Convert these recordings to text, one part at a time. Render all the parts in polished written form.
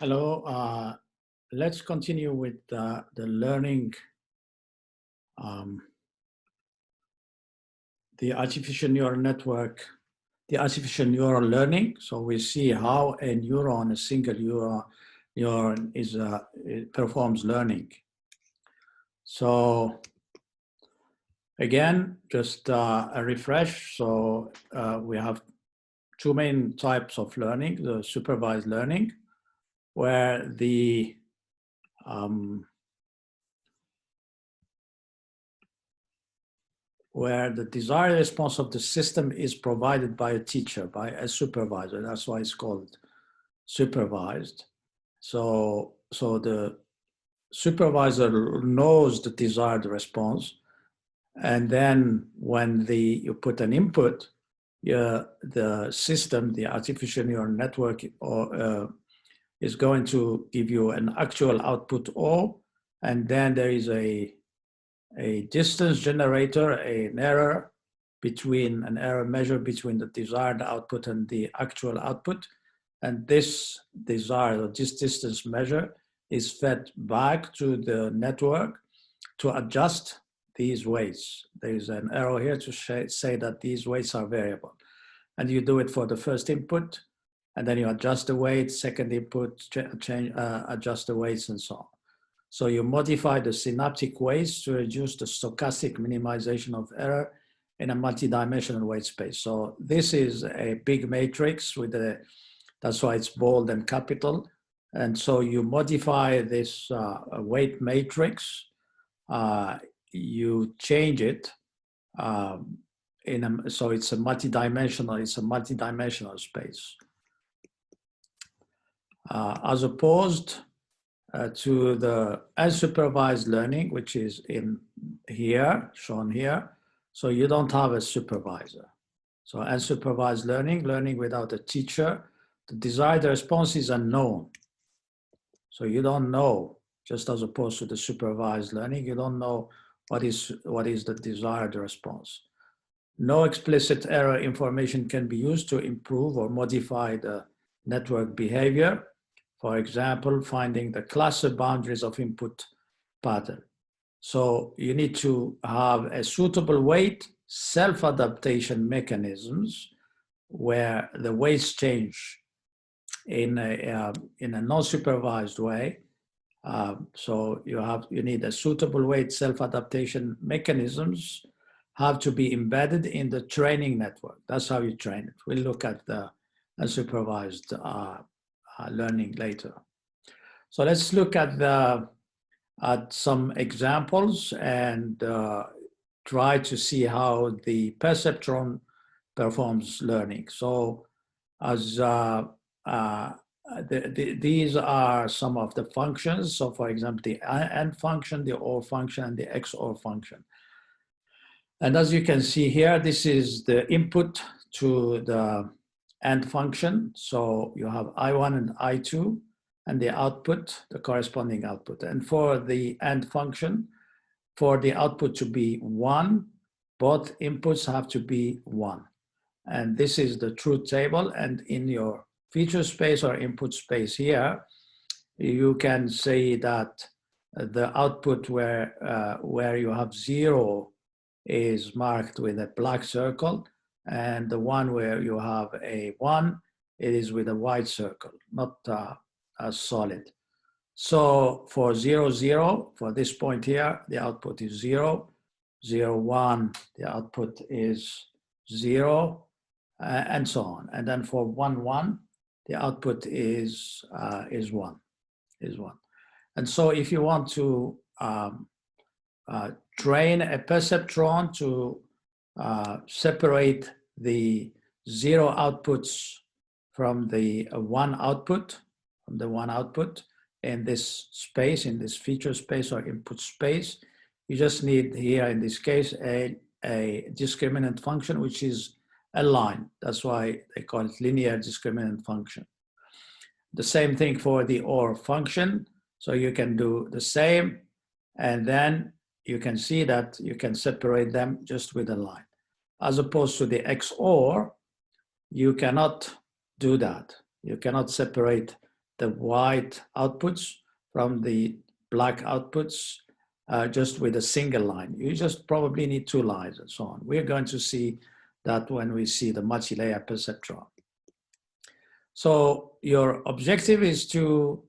Hello, let's continue with the learning, the artificial neural network, the artificial neural learning. So we see how a neuron, a single neuron it performs learning. So again, just a refresh. So we have two main types of learning: the supervised learning, where the desired response of the system is provided by a teacher, by a supervisor. That's why it's called supervised. So the supervisor knows the desired response, and then when you put an input, the system, the artificial neural network, is going to give you an actual output O, and then there is a distance generator, an error measure between the desired output and the actual output. And this desired, or this distance measure, is fed back to the network to adjust these weights. There is an arrow here to say that these weights are variable. And you do it for the first input, and then you adjust the weight, second input, adjust the weights, and so on. So you modify the synaptic weights to reduce the stochastic minimization of error in a multidimensional weight space. So this is a big matrix that's why it's bold and capital. And so you modify this weight matrix, you change it, so it's a multidimensional space. As opposed to the unsupervised learning, which is in here, shown here. So you don't have a supervisor. So unsupervised learning without a teacher, the desired response is unknown. So you don't know, just as opposed to the supervised learning, you don't know what is the desired response. No explicit error information can be used to improve or modify the network behavior. For example, finding the cluster boundaries of input pattern. So you need to have a suitable weight self-adaptation mechanisms where the weights change in a non-supervised way. So you need a suitable weight self-adaptation mechanisms have to be embedded in the training network. That's how you train it. We'll look at the unsupervised learning later. So let's look at some examples and try to see how the perceptron performs learning. So as these are some of the functions. So for example, the AND function, the OR function, and the XOR function. And as you can see here, this is the input to the AND function. So you have I1 and I2, and the output, the corresponding output. And for the AND function, for the output to be 1, both inputs have to be 1. And this is the truth table. And in your feature space or input space here, you can say that the output where you have 0 is marked with a black circle, and the one where you have a 1, it is with a white circle, not as solid. So for 0, 0, for this point here, the output is 0. 0, 1, the output is 0, and so on. And then for 1, 1, the output is 1. And so if you want to train a perceptron to separate the 0 outputs from the 1 output, in this space, in this feature space or input space, you just need here, in this case, a discriminant function, which is a line. That's why they call it linear discriminant function. The same thing for the OR function. So you can do the same, and then you can see that you can separate them just with a line. As opposed to the XOR, you cannot do that. You cannot separate the white outputs from the black outputs just with a single line. You just probably need 2 lines and so on. We're going to see that when we see the multi-layer perceptron. So your objective is to,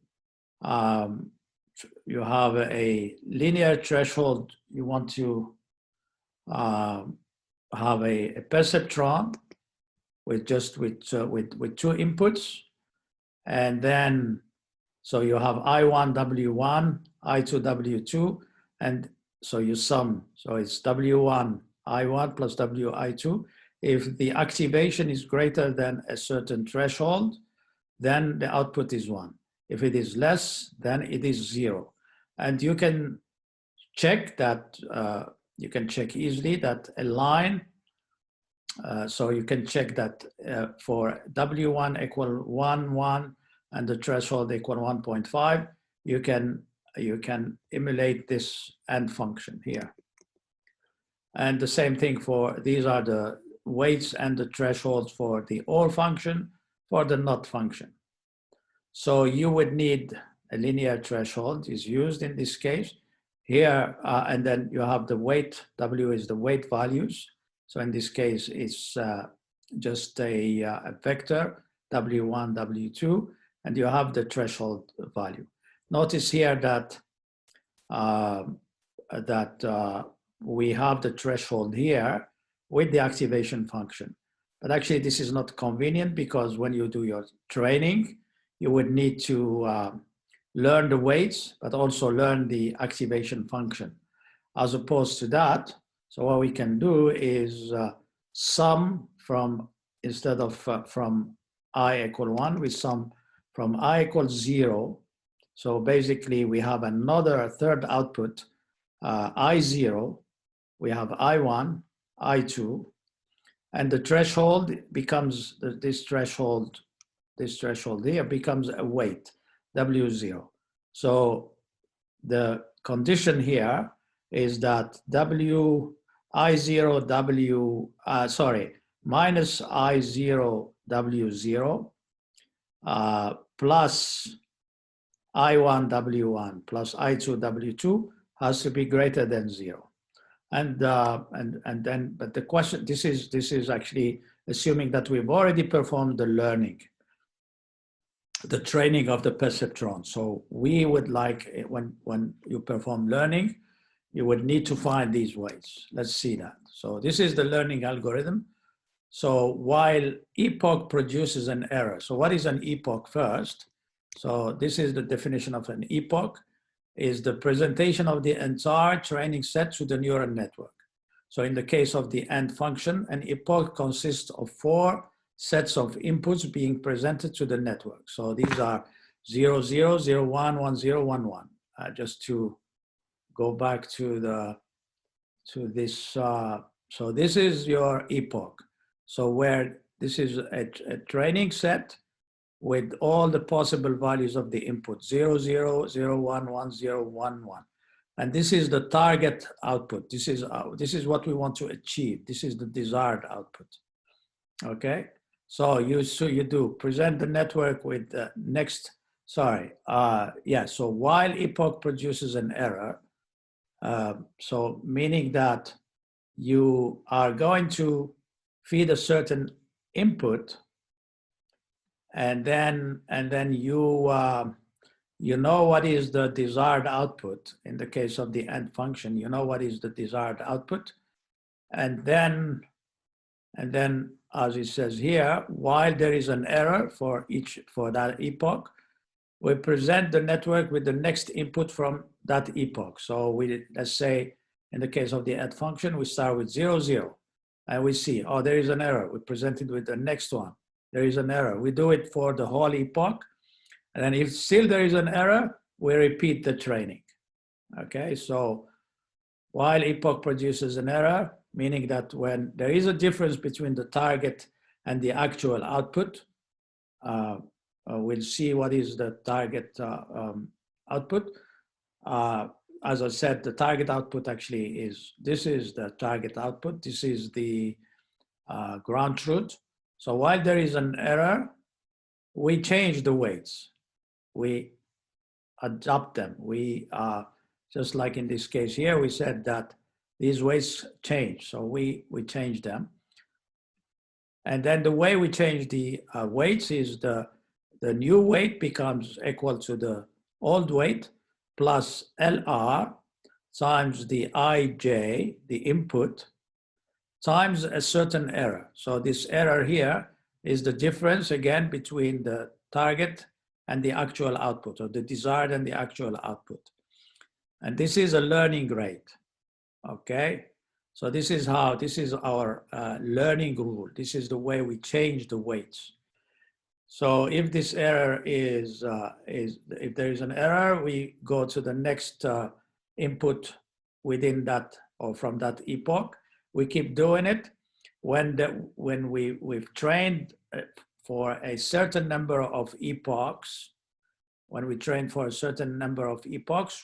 you have a linear threshold. You want to have a perceptron with just with 2 inputs, and then so you have I1 W1, I2 W2, and so you sum. So it's W1 I1 plus W I2. If the activation is greater than a certain threshold, then the output is 1. If it is less, then it is 0. And you can check that, you can check easily that a line, so you can check that for W1 equal 1, 1, and the threshold equal 1.5, you can emulate this AND function here. And the same thing for, these are the weights and the thresholds for the OR function, for the NOT function. So you would need a linear threshold is used in this case here, and then you have the weight, W is the weight values. So in this case, it's just a vector, W1, W2, and you have the threshold value. Notice here that we have the threshold here with the activation function. But actually, this is not convenient because when you do your training, you would need to learn the weights, but also learn the activation function. As opposed to that, so what we can do is sum from, instead of from I equal 1, we sum from I equals 0. So basically, we have another third output, I0, we have I1, I2, and the threshold becomes, this threshold here becomes a weight, W0. So the condition here is that minus I0 W0 plus I1 W1 plus I2 W2 has to be greater than 0. And then, but the question, this is actually assuming that we've already performed the learning, the training of the perceptron. So we would like, when you perform learning, you would need to find these weights. Let's see that. So this is the learning algorithm. So while epoch produces an error. So what is an epoch first? So this is the definition of an epoch, is the presentation of the entire training set to the neural network. So in the case of the AND function, an epoch consists of 4 sets of inputs being presented to the network. So these are 0, 0, 0, 1, 1, 0, 1, 1. Just to go back to this, so this is your epoch. So where this is a training set with all the possible values of the input, 0, 0, 0, 1, 1, 0, 1, 1. And this is the target output. This is what we want to achieve. This is the desired output, okay? So you do present the network with the next, so while epoch produces an error, so meaning that you are going to feed a certain input, and then you know what is the desired output. In the case of the AND function, you know what is the desired output, and then as it says here, while there is an error for that epoch, we present the network with the next input from that epoch. So let's say in the case of the AND function, we start with 0, 0, and we see, oh, there is an error. We present it with the next one. There is an error. We do it for the whole epoch. And then if still there is an error, we repeat the training. Okay, so while epoch produces an error, meaning that when there is a difference between the target and the actual output, we'll see what is the target output. As I said, the target output actually is, this is the target output. This is the ground truth. So while there is an error, we change the weights. we adopt them. We, just like in this case here, we said that these weights change. So we change them. And then the way we change the weights is the new weight becomes equal to the old weight plus LR times the IJ, the input, times a certain error. So this error here is the difference, again, between the target and the actual output, or the desired and the actual output. And this is a learning rate, okay? So this is our learning rule. This is the way we change the weights. So if this error is if there is an error, we go to the next input within that or from that epoch. We keep doing it. When we've trained for a certain number of epochs, when we train for a certain number of epochs,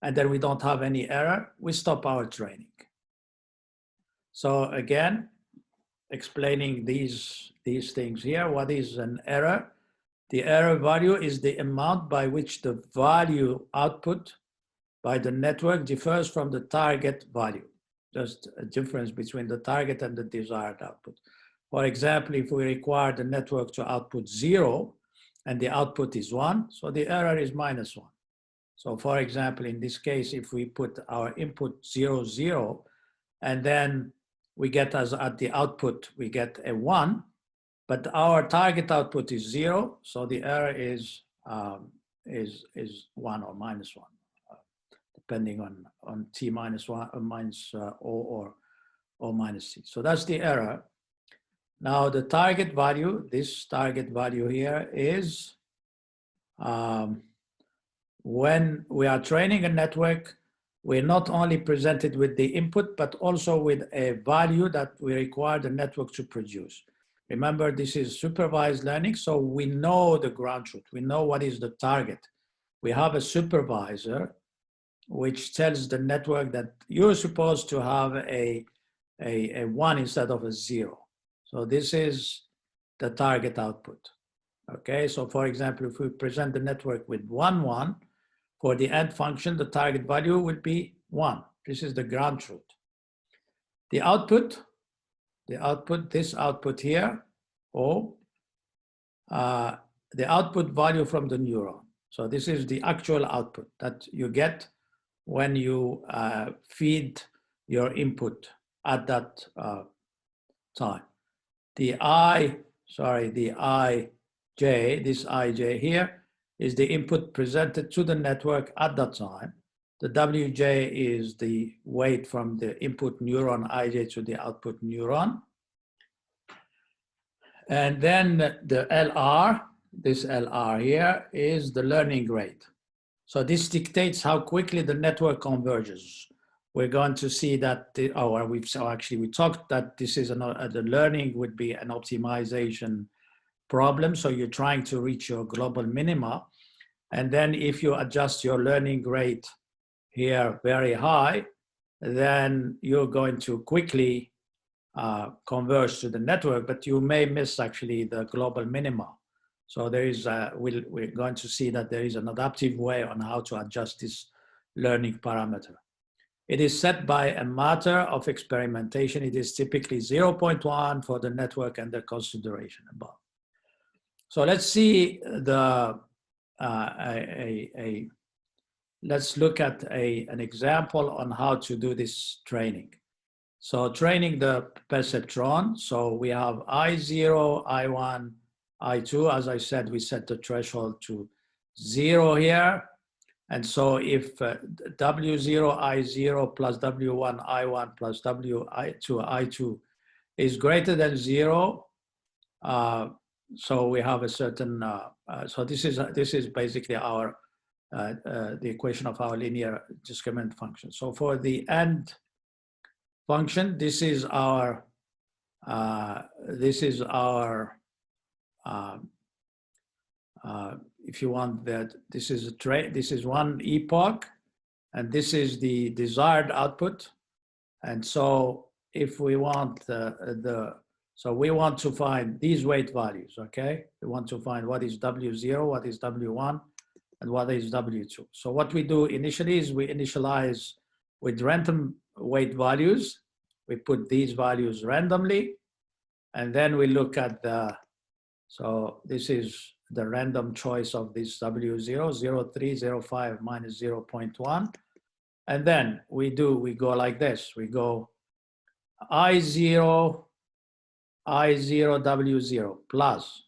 and then we don't have any error, we stop our training. So again, explaining these things here. What is an error? The error value is the amount by which the value output by the network differs from the target value. Just a difference between the target and the desired output. For example, if we require the network to output 0 and the output is 1, so the error is -1. So for example, in this case, if we put our input 0, 0, and then we get at the output, we get a 1, but our target output is 0, so the error is 1 or -1, depending on t minus 1 or minus O or minus C. So that's the error. Now the target value, this target value here is when we are training a network, we're not only presented with the input, but also with a value that we require the network to produce. Remember, this is supervised learning, so we know the ground truth. We know what is the target. We have a supervisor which tells the network that you're supposed to have a 1 instead of a 0. So this is the target output. Okay, so for example, if we present the network with 1, 1, for the end function, the target value will be 1. This is the ground truth. The output, this output here, O, the output value from the neuron. So this is the actual output that you get when you feed your input at that time. The IJ, this IJ here, is the input presented to the network at that time. The WJ is the weight from the input neuron IJ to the output neuron. And then the LR, this LR here, is the learning rate. So this dictates how quickly the network converges. We're going to see that, we talked that this is the learning would be an optimization problem. So you're trying to reach your global minima. And then if you adjust your learning rate here very high, then you're going to quickly converge to the network, but you may miss actually the global minima. So there is, we're going to see that there is an adaptive way on how to adjust this learning parameter. It is set by a matter of experimentation. It is typically 0.1 for the network and the consideration above. So let's see let's look at an example on how to do this training. So training the perceptron. So we have I0, I1, I2. As I said, we set the threshold to 0 here. And so if W0, I0 plus W1, I1 plus W2, I2 is greater than 0, so we have a certain, so this is basically our, the equation of our linear discriminant function. So for the end function, this is our if you want that, this is one epoch, and this is the desired output. And so if we want the So we want to find these weight values, okay? We want to find what is W0, what is W1, and what is W2. So what we do initially is we initialize with random weight values. We put these values randomly, and then we look at the, so this is the random choice of this W0, 0, 3, 0, 5, minus 0.1. And then we go like this. We go I0, W0 plus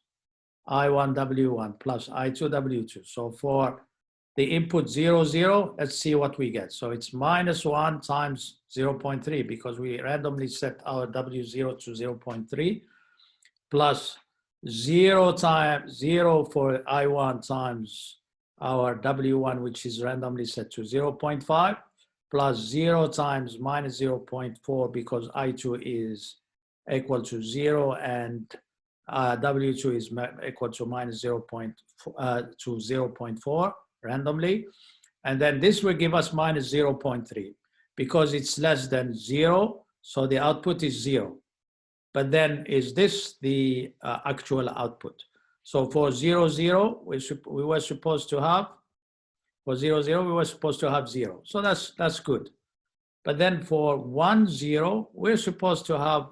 I1, W1 plus I2, W2. So for the input 0, 0, let's see what we get. So it's minus 1 times 0.3 because we randomly set our W0 to 0.3 plus 0 times 0 for I1 times our W1, which is randomly set to 0.5 plus 0 times minus 0.4 because I2 is equal to 0 and W2 is equal to minus 0.4 randomly. And then this will give us minus 0.3 because it's less than 0, so the output is 0. But then is this the actual output? So for 0, 0, we were supposed to have, for 0, 0, we were supposed to have 0. So that's good. But then for 1, 0, we're supposed to have,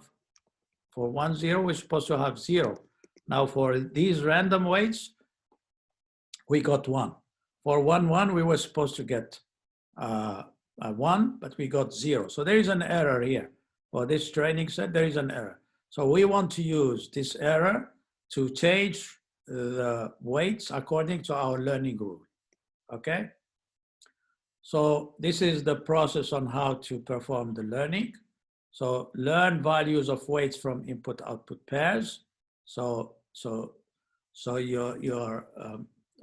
for 1, 0, we're supposed to have 0. Now for these random weights, we got 1. For 1, 1, we were supposed to get 1, but we got 0. So there is an error here. For this training set, there is an error. So we want to use this error to change the weights according to our learning rule, okay? So this is the process on how to perform the learning. So learn values of weights from input-output pairs. So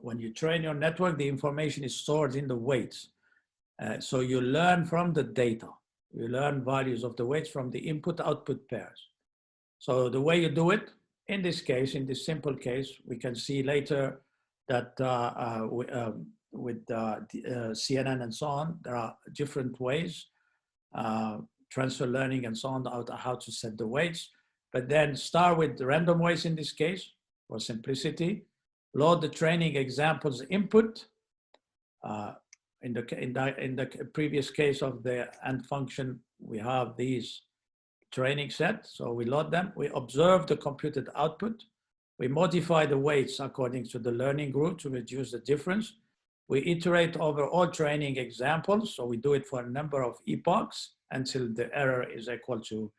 when you train your network, the information is stored in the weights. So you learn from the data. You learn values of the weights from the input-output pairs. So the way you do it, in this case, in this simple case, we can see later that with CNN and so on, there are different ways, transfer learning and so on, how to set the weights. But then start with the random weights in this case, for simplicity. Load the training examples input. In the previous case of the AND function, we have these training set, so we load them. We observe the computed output. We modify the weights according to the learning group to reduce the difference. We iterate over all training examples, so we do it for a number of epochs until the error is equal to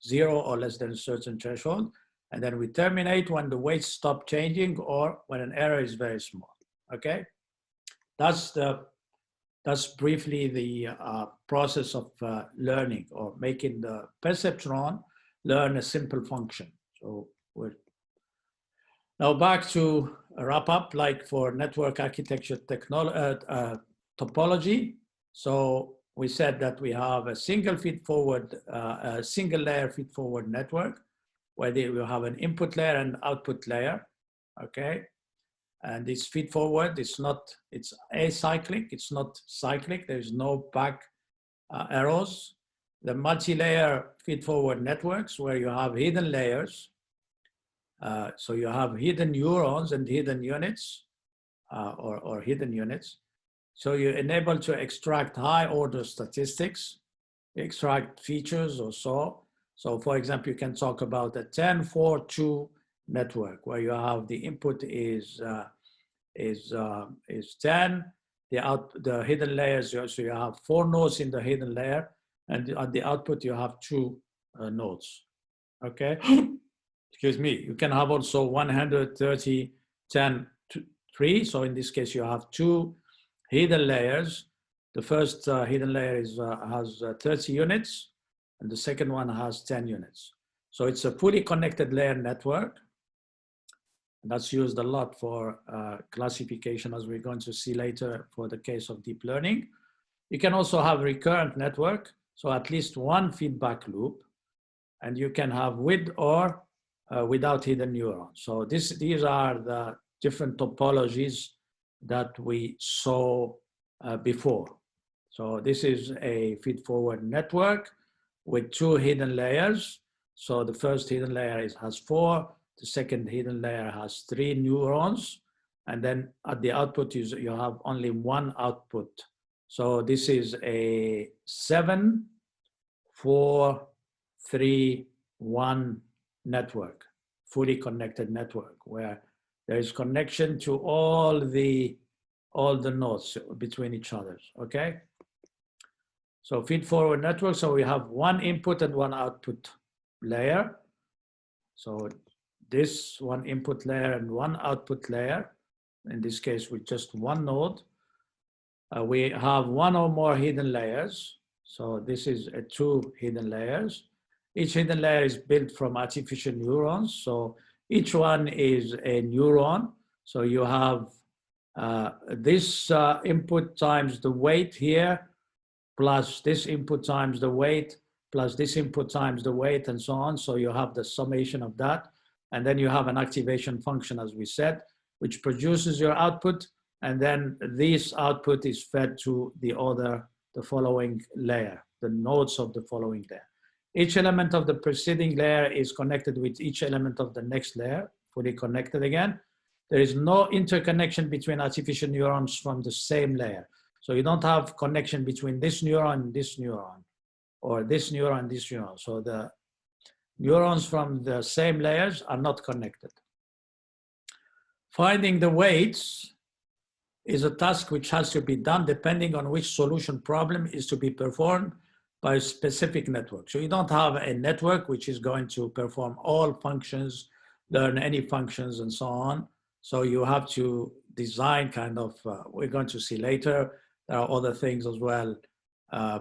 0 or less than a certain threshold. And then we terminate when the weights stop changing or when an error is very small, okay? That's briefly the process of learning or making the perceptron learn a simple function. So we're now back to wrap up, like for network architecture topology. So we said that we have a single feedforward, single layer feedforward network where we have an input layer and output layer, okay? And this feedforward, it's acyclic, it's not cyclic, there's no back arrows. The multi-layer feedforward networks where you have hidden layers. So you have hidden neurons and hidden units, or hidden units. So you're enabled to extract high order statistics, extract features or so. So for example, you can talk about a 10-4-2 network where you have the input is 10, the hidden layers, so you have 4 nodes in the hidden layer, and at the output you have 2 nodes, okay? Excuse me, you can have also 130, 10, 3, so in this case you have 2 hidden layers. The first hidden layer has 30 units, and the second one has 10 units. So it's a fully connected layer network. That's used a lot for classification, as we're going to see later for the case of deep learning. You can also have recurrent network, so at least one feedback loop, and you can have with or without hidden neurons. So these are the different topologies that we saw before. So this is a feedforward network with 2 hidden layers. So the first hidden layer has 4, the second hidden layer has 3 neurons, and then at the output you have only 1 output. So this is a 7, 4, 3, 1 network, fully connected network, where there is connection to all the nodes between each other, okay? So feed-forward network, so we have 1 input and 1 output layer. So this 1 input layer and 1 output layer, in this case with just 1 node. We have 1 or more hidden layers. So this is 2 hidden layers. Each hidden layer is built from artificial neurons. So each one is a neuron. So you have this input times the weight here, plus this input times the weight, plus this input times the weight, and so on. So you have the summation of that. And then you have an activation function, as we said, which produces your output. And then this output is fed to the following layer, the nodes of the following layer. Each element of the preceding layer is connected with each element of the next layer, fully connected again. There is no interconnection between artificial neurons from the same layer. So you don't have connection between this neuron and this neuron, or this neuron and this neuron. So the neurons from the same layers are not connected. Finding the weights is a task which has to be done depending on which solution problem is to be performed by a specific network. So you don't have a network which is going to perform all functions, learn any functions, and so on. So you have to design kind of, we're going to see later, there are other things as well,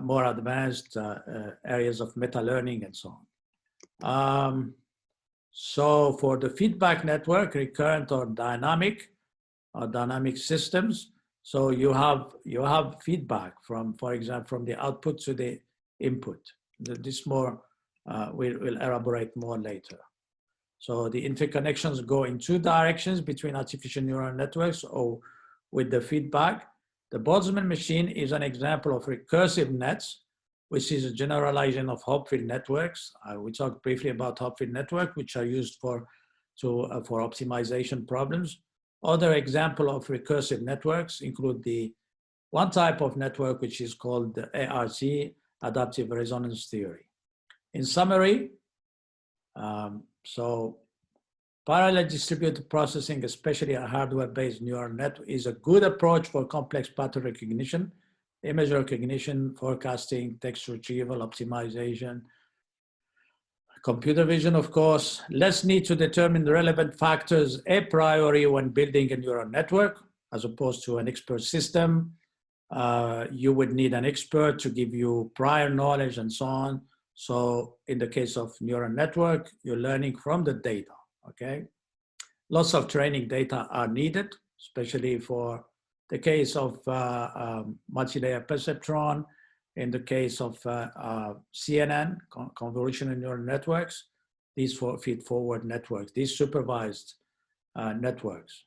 more advanced areas of meta-learning and so on. So for the feedback network, recurrent or dynamic systems, so you have feedback from, for example, from the output to the input. This more, we'll elaborate more later. So the interconnections go in 2 directions between artificial neural networks or with the feedback. The Boltzmann machine is an example of recursive nets, which is a generalization of Hopfield networks. We talked briefly about Hopfield networks, which are used for optimization problems. Other example of recursive networks include the one type of network, which is called the ART, adaptive resonance theory. In summary, so parallel distributed processing, especially a hardware-based neural network, is a good approach for complex pattern recognition, image recognition, forecasting, text retrieval, optimization, computer vision, of course. Less need to determine the relevant factors a priori when building a neural network, as opposed to an expert system. You would need an expert to give you prior knowledge and so on. So in the case of neural network, you're learning from the data, okay? Lots of training data are needed, especially for the case of multi-layer perceptron, in the case of CNN, convolutional neural networks, these feed-forward networks, these supervised networks.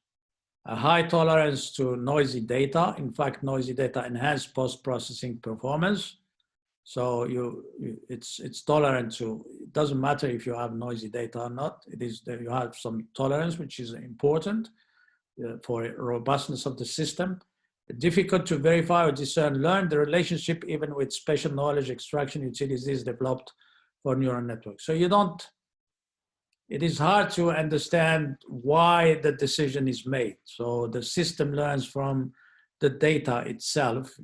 A high tolerance to noisy data. In fact, noisy data enhance post-processing performance. So it's tolerant to, it doesn't matter if you have noisy data or not. It is that you have some tolerance, which is important for robustness of the system. Difficult to verify or discern, learn the relationship even with special knowledge extraction utilities developed for neural networks. So you don't, it is hard to understand why the decision is made. So the system learns from the data itself.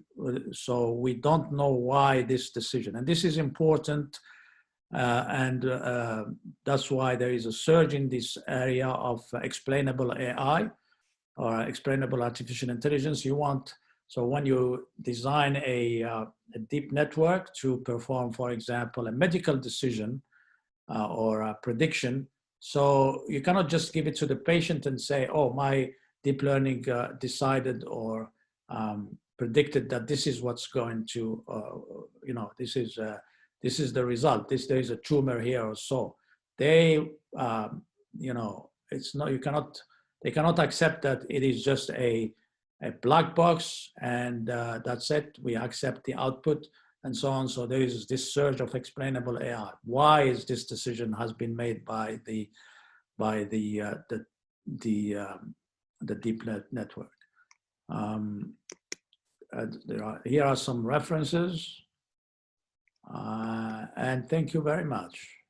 So we don't know why this decision, and this is important. That's why there is a surge in this area of explainable AI or explainable artificial intelligence. You want, so when you design a deep network to perform, for example, a medical decision or a prediction, so you cannot just give it to the patient and say, oh, my deep learning decided or predicted that this is what's going to, this is the result. There is a tumor here or so. They, it's not, you cannot, they cannot accept that it is just a black box and that's it. We accept the output and so on. So there is this surge of explainable AI. Why is this decision has been made by the deep network? Here are some references, and thank you very much.